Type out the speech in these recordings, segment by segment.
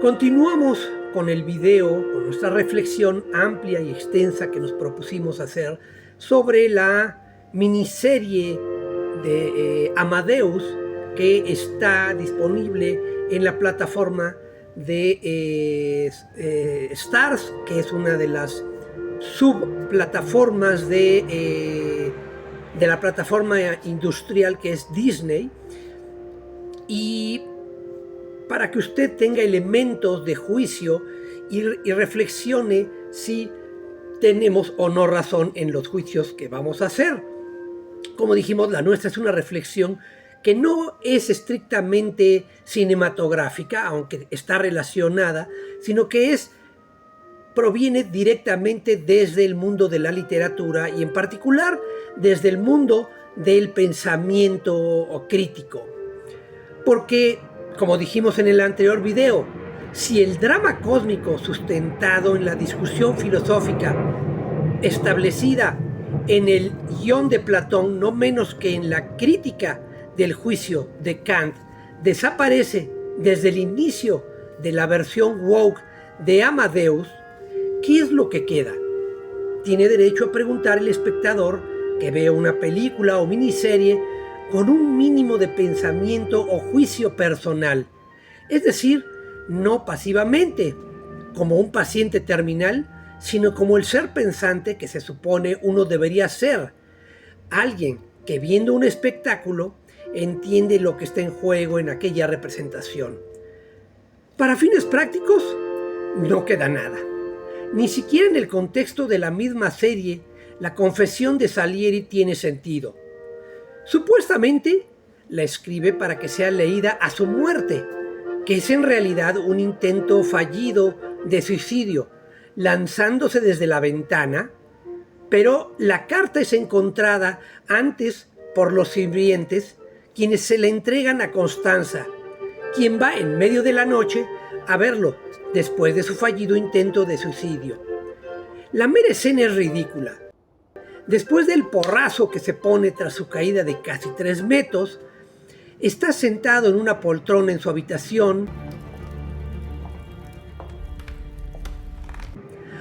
Continuamos con el video, con nuestra reflexión amplia y extensa que nos propusimos hacer sobre la miniserie de Amadeus que está disponible en la plataforma de Starz, que es una de las subplataformas de la plataforma industrial que es Disney, y para que usted tenga elementos de juicio y reflexione si tenemos o no razón en los juicios que vamos a hacer. Como dijimos, la nuestra es una reflexión que no es estrictamente cinematográfica, aunque está relacionada, sino que proviene directamente desde el mundo de la literatura y en particular desde el mundo del pensamiento crítico. Porque, como dijimos en el anterior video, si el drama cósmico sustentado en la discusión filosófica establecida en el guión de Platón, no menos que en la crítica del juicio de Kant, desaparece desde el inicio de la versión woke de Amadeus, ¿qué es lo que queda? Tiene derecho a preguntar el espectador que vea una película o miniserie con un mínimo de pensamiento o juicio personal, es decir, no pasivamente, como un paciente terminal, sino como el ser pensante que se supone uno debería ser, alguien que viendo un espectáculo entiende lo que está en juego en aquella representación. Para fines prácticos, no queda nada. Ni siquiera en el contexto de la misma serie, la confesión de Salieri tiene sentido. Supuestamente, la escribe para que sea leída a su muerte, que es en realidad un intento fallido de suicidio, lanzándose desde la ventana, pero la carta es encontrada antes por los sirvientes, quienes se le entregan a Constanza, quien va en medio de la noche a verlo después de su fallido intento de suicidio. La mera escena es ridícula. Después del porrazo que se pone tras su caída de casi 3 metros, está sentado en una poltrona en su habitación,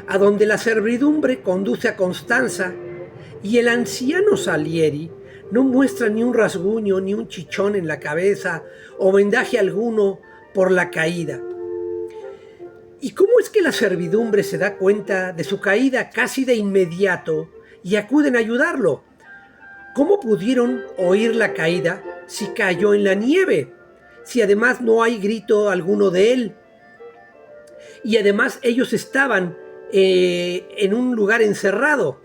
a donde la servidumbre conduce a Constanza, y el anciano Salieri no muestra ni un rasguño, ni un chichón en la cabeza o vendaje alguno por la caída. ¿Y cómo es que la servidumbre se da cuenta de su caída casi de inmediato y acuden a ayudarlo? ¿Cómo pudieron oír la caída si cayó en la nieve? Si además no hay grito alguno de él. Y además ellos estaban en un lugar encerrado.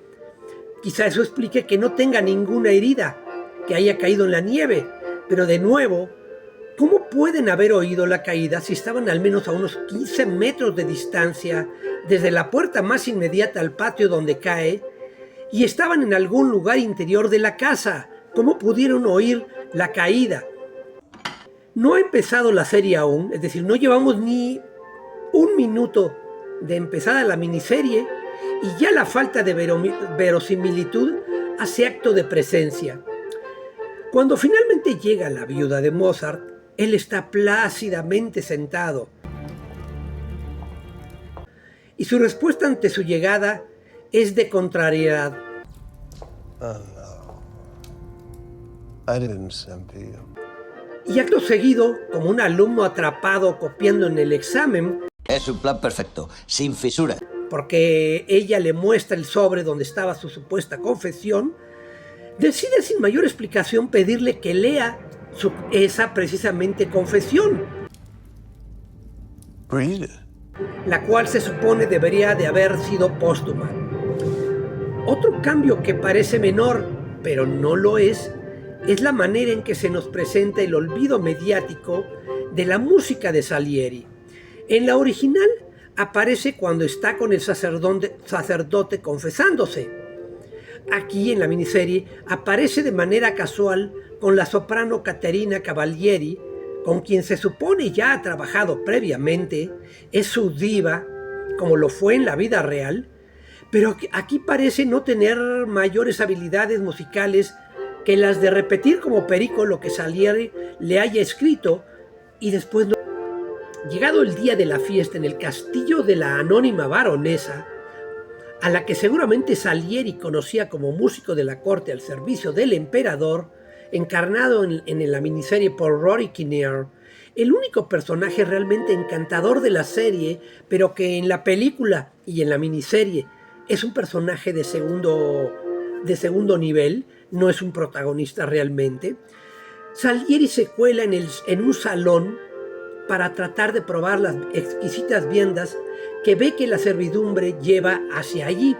Quizá eso explique que no tenga ninguna herida, que haya caído en la nieve. Pero de nuevo, ¿cómo pueden haber oído la caída si estaban al menos a unos 15 metros de distancia desde la puerta más inmediata al patio donde cae y estaban en algún lugar interior de la casa? ¿Cómo pudieron oír la caída? No ha empezado la serie aún, es decir, no llevamos ni un minuto de empezada la miniserie y ya la falta de verosimilitud hace acto de presencia. Cuando finalmente llega la viuda de Mozart, él está plácidamente sentado. Y su respuesta ante su llegada es de contrariedad. I didn't send you. Y acto seguido, como un alumno atrapado copiando en el examen, es un plan perfecto, sin fisura. Porque ella le muestra el sobre donde estaba su supuesta confesión, decide sin mayor explicación pedirle que lea esa precisamente confesión, Read it. la cual se supone debería de haber sido póstuma. Otro cambio que parece menor, pero no lo es la manera en que se nos presenta el olvido mediático de la música de Salieri. En la original aparece cuando está con el sacerdote confesándose. Aquí en la miniserie aparece de manera casual con la soprano Caterina Cavalieri con quien se supone ya ha trabajado previamente, es su diva, como lo fue en la vida real, pero aquí parece no tener mayores habilidades musicales que las de repetir como perico lo que Salieri le haya escrito y después no. Llegado el día de la fiesta en el castillo de la anónima baronesa, a la que seguramente Salieri conocía como músico de la corte al servicio del emperador, encarnado en la miniserie por Rory Kinnear, el único personaje realmente encantador de la serie, pero que en la película y en la miniserie es un personaje de segundo nivel, no es un protagonista realmente. Salieri se cuela en un salón para tratar de probar las exquisitas viandas que ve que la servidumbre lleva hacia allí.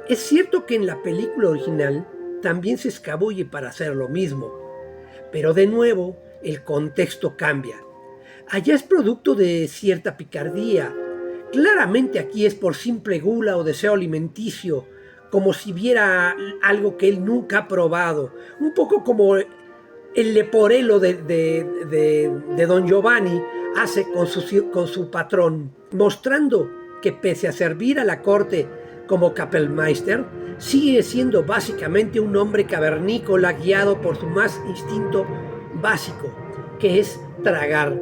Es cierto que en la película original también se escabulle para hacer lo mismo, pero de nuevo el contexto cambia. Allá es producto de cierta picardía. Claramente aquí es por simple gula o deseo alimenticio, como si viera algo que él nunca ha probado, un poco como el leporelo de Don Giovanni hace con su patrón, mostrando que pese a servir a la corte como Kapellmeister, sigue siendo básicamente un hombre cavernícola guiado por su más instinto básico, que es tragar.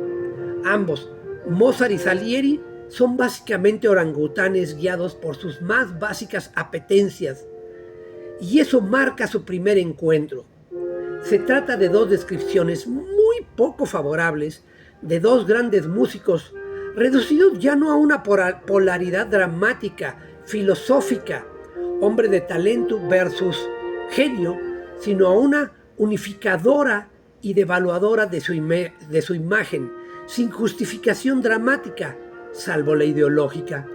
Ambos, Mozart y Salieri, son básicamente orangutanes guiados por sus más básicas apetencias, y eso marca su primer encuentro. Se trata de dos descripciones muy poco favorables de dos grandes músicos, reducidos ya no a una polaridad dramática, filosófica, hombre de talento versus genio, sino a una unificadora y devaluadora de su imagen, sin justificación dramática, salvo la ideológica.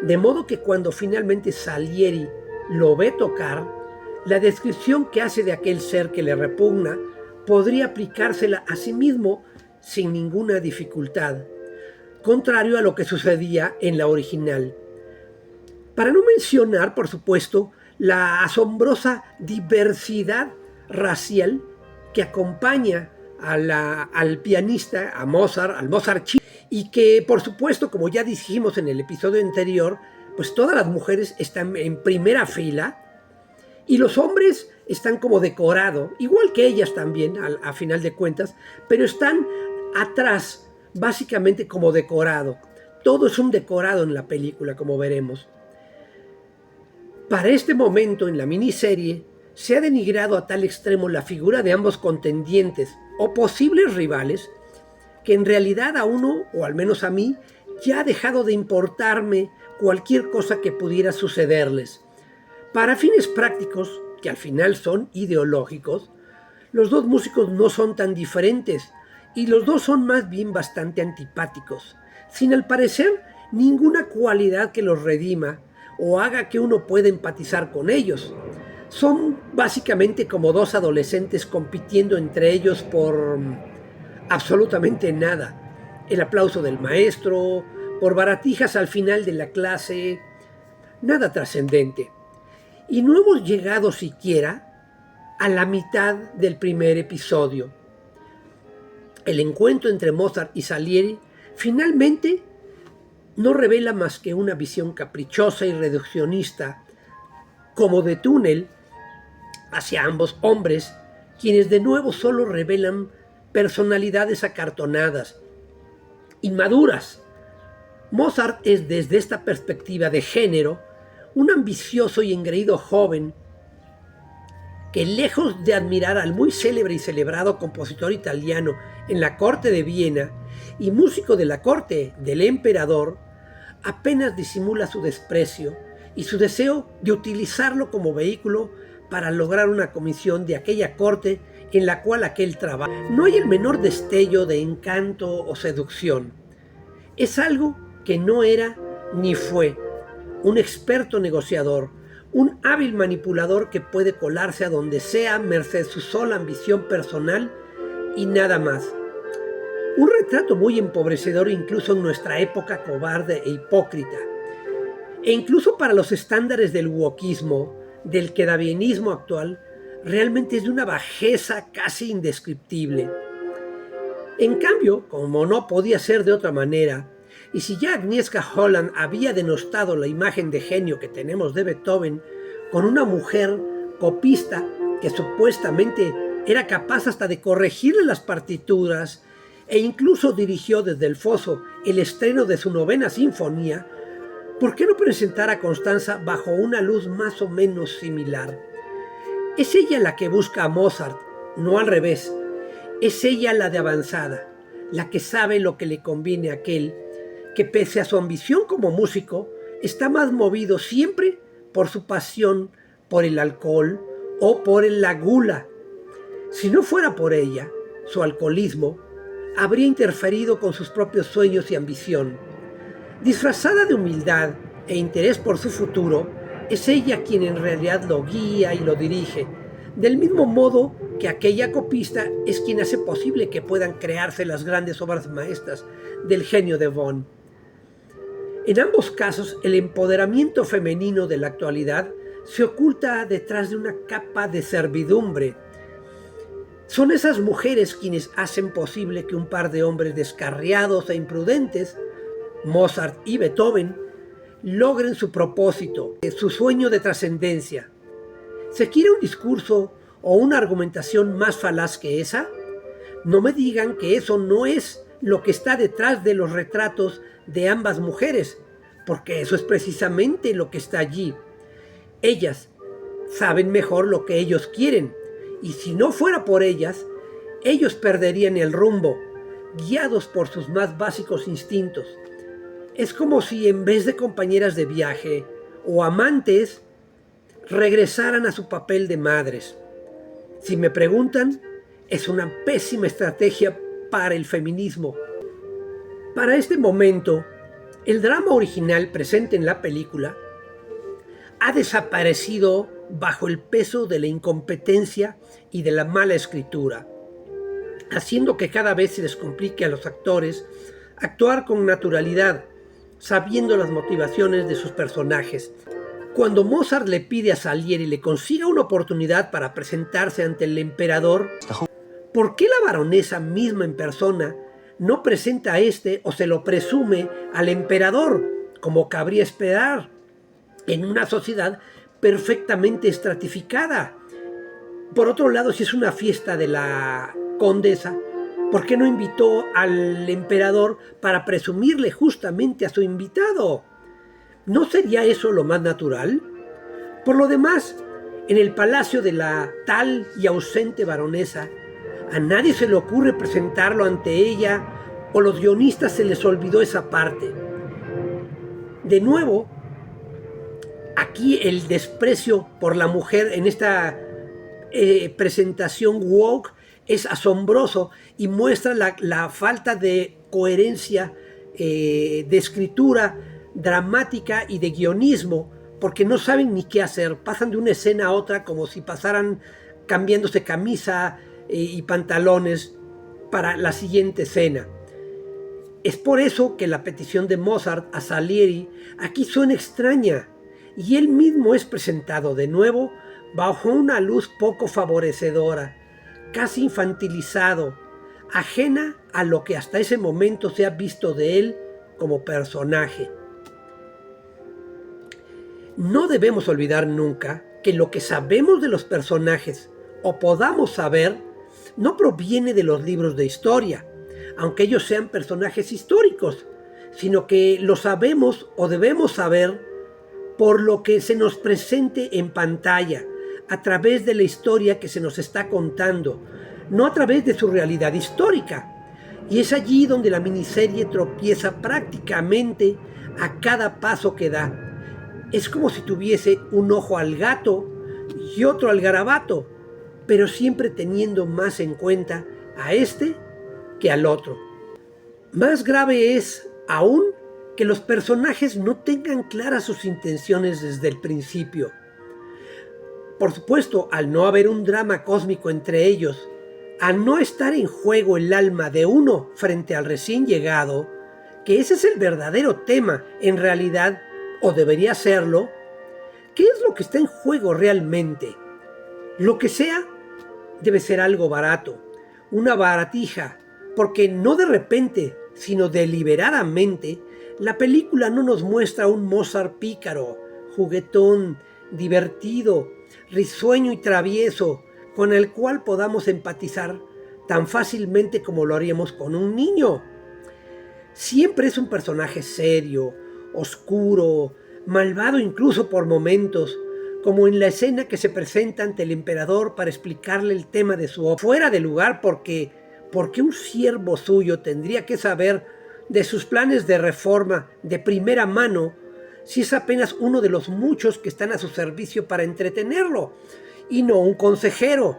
De modo que cuando finalmente Salieri lo ve tocar, la descripción que hace de aquel ser que le repugna podría aplicársela a sí mismo sin ninguna dificultad, contrario a lo que sucedía en la original. Para no mencionar, por supuesto, la asombrosa diversidad racial que acompaña al pianista, al Mozart chico, y que, por supuesto, como ya dijimos en el episodio anterior, pues todas las mujeres están en primera fila y los hombres están como decorado, igual que ellas también, a final de cuentas, pero están atrás, básicamente como decorado. Todo es un decorado en la película, como veremos. Para este momento en la miniserie, se ha denigrado a tal extremo la figura de ambos contendientes o posibles rivales, que en realidad a uno, o al menos a mí, ya ha dejado de importarme cualquier cosa que pudiera sucederles. Para fines prácticos, que al final son ideológicos, los dos músicos no son tan diferentes y los dos son más bien bastante antipáticos, sin al parecer ninguna cualidad que los redima o haga que uno pueda empatizar con ellos. Son básicamente como dos adolescentes compitiendo entre ellos por absolutamente nada. El aplauso del maestro, por baratijas al final de la clase, nada trascendente. Y no hemos llegado siquiera a la mitad del primer episodio. El encuentro entre Mozart y Salieri finalmente no revela más que una visión caprichosa y reduccionista, como de túnel, hacia ambos hombres, quienes de nuevo solo revelan personalidades acartonadas, inmaduras. Mozart es, desde esta perspectiva de género, un ambicioso y engreído joven que, lejos de admirar al muy célebre y celebrado compositor italiano en la corte de Viena y músico de la corte del emperador, apenas disimula su desprecio y su deseo de utilizarlo como vehículo para lograr una comisión de aquella corte en la cual aquel trabaja. No hay el menor destello de encanto o seducción. Es algo que no era ni fue. Un experto negociador, un hábil manipulador que puede colarse a donde sea merced su sola ambición personal y nada más. Un retrato muy empobrecedor incluso en nuestra época cobarde e hipócrita. E incluso para los estándares del wokismo, del quedabienismo actual, realmente es de una bajeza casi indescriptible. En cambio, como no podía ser de otra manera, y si ya Agnieszka Holland había denostado la imagen de genio que tenemos de Beethoven con una mujer copista que supuestamente era capaz hasta de corregirle las partituras e incluso dirigió desde el foso el estreno de su 9ª sinfonía, ¿por qué no presentar a Constanza bajo una luz más o menos similar? Es ella la que busca a Mozart, no al revés. Es ella la de avanzada, la que sabe lo que le conviene a aquel que pese a su ambición como músico, está más movido siempre por su pasión por el alcohol o por la gula. Si no fuera por ella, su alcoholismo habría interferido con sus propios sueños y ambición. Disfrazada de humildad e interés por su futuro, es ella quien en realidad lo guía y lo dirige, del mismo modo que aquella copista es quien hace posible que puedan crearse las grandes obras maestras del genio de Bonn. En ambos casos, el empoderamiento femenino de la actualidad se oculta detrás de una capa de servidumbre. Son esas mujeres quienes hacen posible que un par de hombres descarriados e imprudentes, Mozart y Beethoven, logren su propósito, su sueño de trascendencia. ¿Se quiere un discurso o una argumentación más falaz que esa? No me digan que eso no es lo que está detrás de los retratos de ambas mujeres, porque eso es precisamente lo que está allí. Ellas saben mejor lo que ellos quieren, y si no fuera por ellas, ellos perderían el rumbo, guiados por sus más básicos instintos. Es como si en vez de compañeras de viaje o amantes, regresaran a su papel de madres. Si me preguntan, es una pésima estrategia para el feminismo. Para este momento, el drama original presente en la película ha desaparecido bajo el peso de la incompetencia y de la mala escritura, haciendo que cada vez se les complique a los actores actuar con naturalidad, sabiendo las motivaciones de sus personajes. Cuando Mozart le pide a Salieri le consiga una oportunidad para presentarse ante el emperador, ¿por qué la baronesa misma en persona no presenta a este o se lo presume al emperador, como cabría esperar en una sociedad perfectamente estratificada? Por otro lado, si es una fiesta de la condesa, ¿por qué no invitó al emperador para presumirle justamente a su invitado? ¿No sería eso lo más natural? Por lo demás, en el palacio de la tal y ausente baronesa, a nadie se le ocurre presentarlo ante ella, o los guionistas se les olvidó esa parte. De nuevo, aquí el desprecio por la mujer en esta presentación woke es asombroso y muestra la falta de coherencia de escritura dramática y de guionismo, porque no saben ni qué hacer, pasan de una escena a otra como si pasaran cambiándose camisa y pantalones para la siguiente escena. Es por eso que la petición de Mozart a Salieri aquí suena extraña, y él mismo es presentado de nuevo bajo una luz poco favorecedora, casi infantilizado, ajena a lo que hasta ese momento se ha visto de él como personaje. No debemos olvidar nunca que lo que sabemos de los personajes o podamos saber no proviene de los libros de historia, aunque ellos sean personajes históricos, sino que lo sabemos o debemos saber por lo que se nos presente en pantalla, a través de la historia que se nos está contando, no a través de su realidad histórica. Y es allí donde la miniserie tropieza prácticamente a cada paso que da. Es como si tuviese un ojo al gato y otro al garabato, pero siempre teniendo más en cuenta a este que al otro. Más grave es aún que los personajes no tengan claras sus intenciones desde el principio. Por supuesto, al no haber un drama cósmico entre ellos, al no estar en juego el alma de uno frente al recién llegado, que ese es el verdadero tema en realidad, o debería serlo, ¿qué es lo que está en juego realmente? Lo que sea, debe ser algo barato, una baratija, porque no de repente, sino deliberadamente, la película no nos muestra un Mozart pícaro, juguetón, divertido, risueño y travieso, con el cual podamos empatizar tan fácilmente como lo haríamos con un niño. Siempre es un personaje serio, oscuro, malvado incluso por momentos, como en la escena que se presenta ante el emperador para explicarle el tema de su obra. Fuera de lugar porque un siervo suyo tendría que saber de sus planes de reforma de primera mano si es apenas uno de los muchos que están a su servicio para entretenerlo, y no un consejero.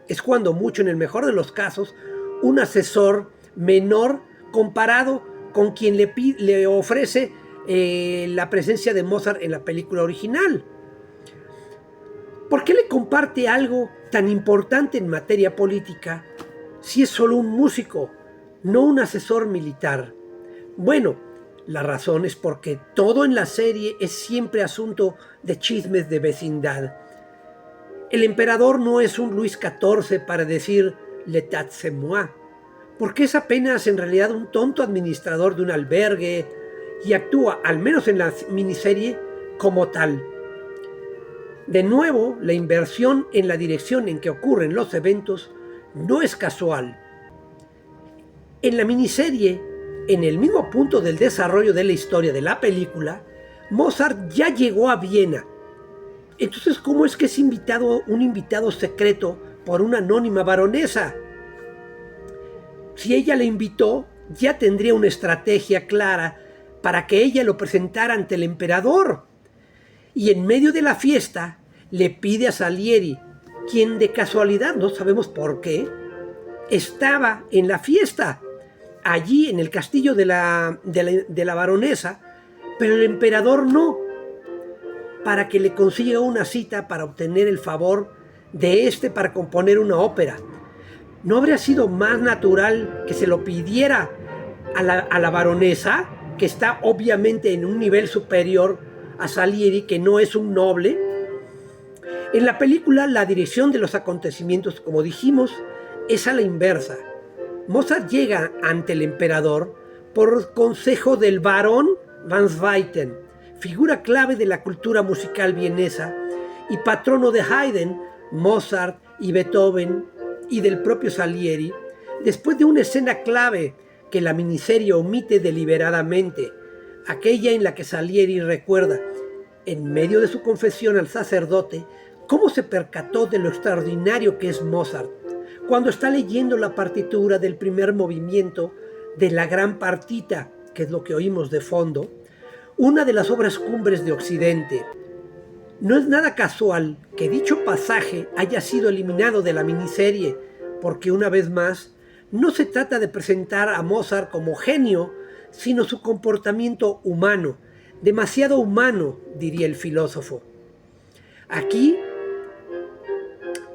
Es cuando mucho, en el mejor de los casos, un asesor menor comparado con quien le ofrece la presencia de Mozart en la película original. ¿Por qué le comparte algo tan importante en materia política si es solo un músico, no un asesor militar? Bueno, la razón es porque todo en la serie es siempre asunto de chismes de vecindad. El emperador no es un Luis XIV para decir «l'état c'est moi», porque es apenas en realidad un tonto administrador de un albergue y actúa, al menos en la miniserie, como tal. De nuevo, la inversión en la dirección en que ocurren los eventos no es casual. En la miniserie, en el mismo punto del desarrollo de la historia de la película, Mozart ya llegó a Viena. Entonces, ¿cómo es que es un invitado secreto por una anónima baronesa? Si ella le invitó, ya tendría una estrategia clara para que ella lo presentara ante el emperador. Y en medio de la fiesta le pide a Salieri, quien de casualidad, no sabemos por qué, estaba en la fiesta, allí en el castillo de la baronesa, pero el emperador no, para que le consiga una cita para obtener el favor de para componer una ópera. ¿No habría sido más natural que se lo pidiera a la baronesa, que está obviamente en un nivel superior a Salieri, que no es un noble? En la película, la dirección de los acontecimientos, como dijimos, es a la inversa. Mozart llega ante el emperador por consejo del barón van Swieten, figura clave de la cultura musical vienesa y patrono de Haydn, Mozart y Beethoven y del propio Salieri, después de una escena clave que la miniserie omite deliberadamente, aquella en la que Salieri recuerda, en medio de su confesión al sacerdote, cómo se percató de lo extraordinario que es Mozart, cuando está leyendo la partitura del primer movimiento de la Gran Partita, que es lo que oímos de fondo, una de las obras cumbres de Occidente. No es nada casual que dicho pasaje haya sido eliminado de la miniserie, porque una vez más, no se trata de presentar a Mozart como genio, sino su comportamiento humano, demasiado humano, diría el filósofo. Aquí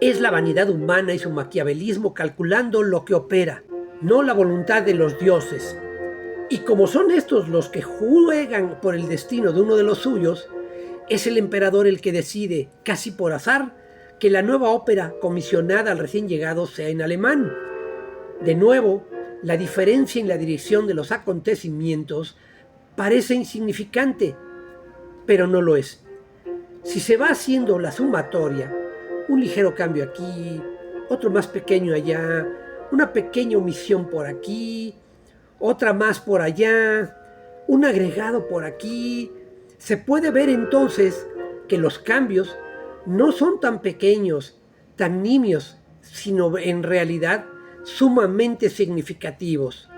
es la vanidad humana y su maquiavelismo calculando lo que opera, no la voluntad de los dioses. Y como son estos los que juegan por el destino de uno de los suyos, es el emperador el que decide, casi por azar, que la nueva ópera comisionada al recién llegado sea en alemán. De nuevo, la diferencia en la dirección de los acontecimientos parece insignificante, pero no lo es. Si se va haciendo la sumatoria, un ligero cambio aquí, otro más pequeño allá, una pequeña omisión por aquí, otra más por allá, un agregado por aquí, se puede ver entonces que los cambios no son tan pequeños, tan nimios, sino en realidad sumamente significativos.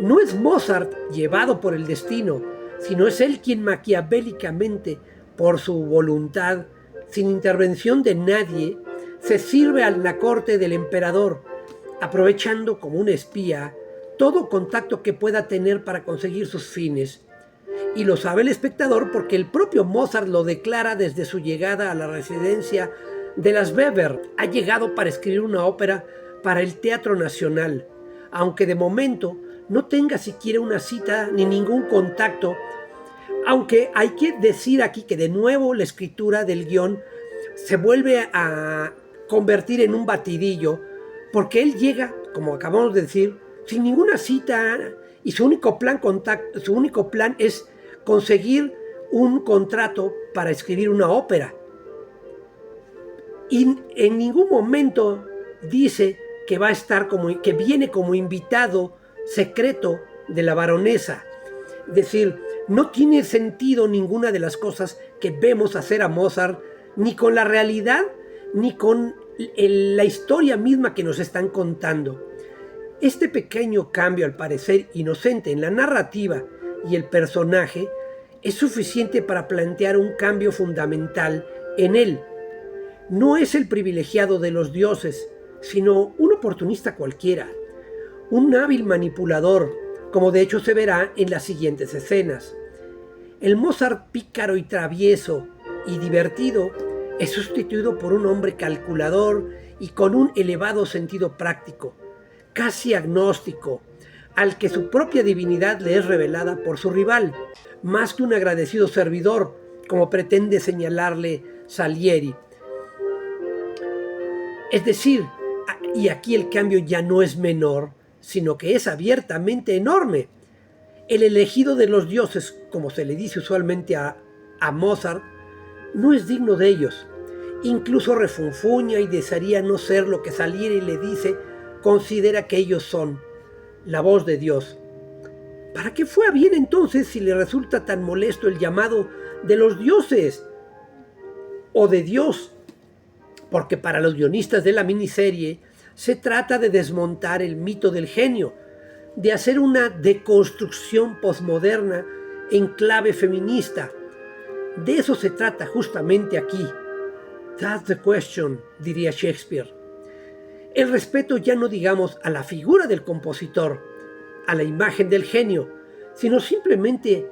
No es Mozart llevado por el destino, sino es él quien maquiavélicamente, por su voluntad, sin intervención de nadie, se sirve a la corte del emperador, aprovechando como un espía todo contacto que pueda tener para conseguir sus fines. Y lo sabe el espectador porque el propio Mozart lo declara desde su llegada a la residencia de las Weber. Ha llegado para escribir una ópera para el Teatro Nacional, aunque de momento no tenga siquiera una cita ni ningún contacto, aunque hay que decir aquí que de nuevo la escritura del guión se vuelve a convertir en un batidillo, porque él llega, como acabamos de decir, sin ninguna cita, y su único plan es conseguir un contrato para escribir una ópera. Y en ningún momento dice que va a estar que viene como invitado secreto de la baronesa. Es decir, no tiene sentido ninguna de las cosas que vemos hacer a Mozart, ni con la realidad, ni con la historia misma que nos están contando. Este pequeño cambio, al parecer inocente en la narrativa y el personaje, es suficiente para plantear un cambio fundamental en él. No es el privilegiado de los dioses, sino un oportunista cualquiera, un hábil manipulador, como de hecho se verá en las siguientes escenas. El Mozart pícaro y travieso y divertido es sustituido por un hombre calculador y con un elevado sentido práctico, casi agnóstico, al que su propia divinidad le es revelada por su rival, más que un agradecido servidor, como pretende señalarle Salieri. Es decir, y aquí el cambio ya no es menor, sino que es abiertamente enorme. El elegido de los dioses, como se le dice usualmente a Mozart, no es digno de ellos. Incluso refunfuña y desearía no ser lo que Salieri le dice, considera que ellos son la voz de Dios. ¿Para qué fue a bien entonces si le resulta tan molesto el llamado de los dioses o de Dios? Porque para los guionistas de la miniserie se trata de desmontar el mito del genio, de hacer una deconstrucción posmoderna en clave feminista. De eso se trata justamente aquí. That's the question, diría Shakespeare. El respeto ya no digamos a la figura del compositor, a la imagen del genio, sino simplemente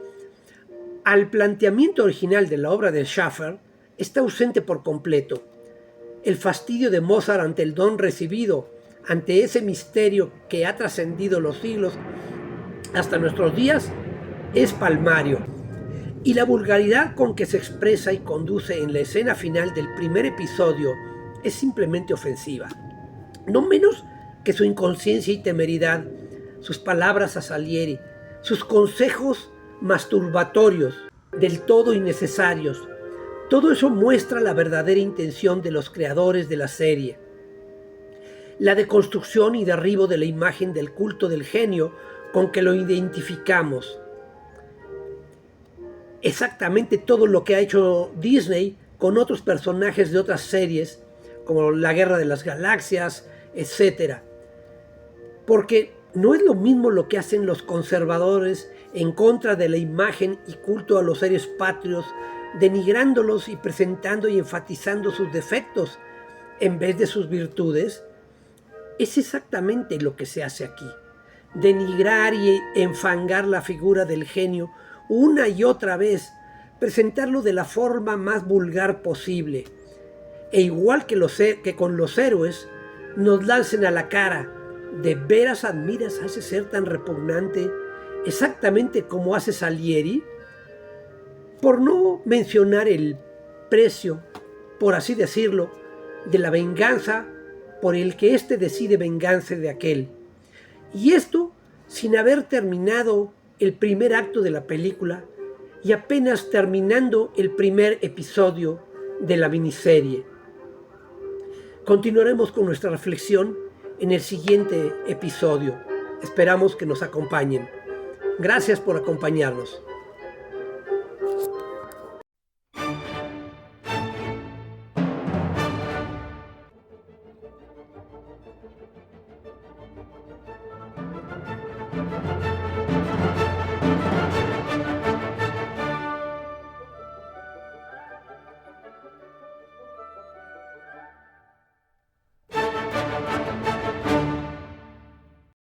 al planteamiento original de la obra de Schaffer está ausente por completo. El fastidio de Mozart ante el don recibido, ante ese misterio que ha trascendido los siglos hasta nuestros días, es palmario. Y la vulgaridad con que se expresa y conduce en la escena final del primer episodio es simplemente ofensiva. No menos que su inconsciencia y temeridad, sus palabras a Salieri, sus consejos masturbatorios, del todo innecesarios. Todo eso muestra la verdadera intención de los creadores de la serie. La deconstrucción y derribo de la imagen del culto del genio con que lo identificamos. Exactamente todo lo que ha hecho Disney con otros personajes de otras series, como La Guerra de las Galaxias, etc. Porque no es lo mismo lo que hacen los conservadores en contra de la imagen y culto a los seres patrios, denigrándolos y presentando y enfatizando sus defectos en vez de sus virtudes. Es exactamente lo que se hace aquí. Denigrar y enfangar la figura del genio una y otra vez, presentarlo de la forma más vulgar posible. E igual que con los héroes, nos lancen a la cara: ¿de veras admiras a ese ser tan repugnante, exactamente como hace Salieri? Por no mencionar el precio, por así decirlo, de la venganza por el que éste decide vengarse de aquel. Y esto sin haber terminado el primer acto de la película y apenas terminando el primer episodio de la miniserie. Continuaremos con nuestra reflexión en el siguiente episodio. Esperamos que nos acompañen. Gracias por acompañarnos.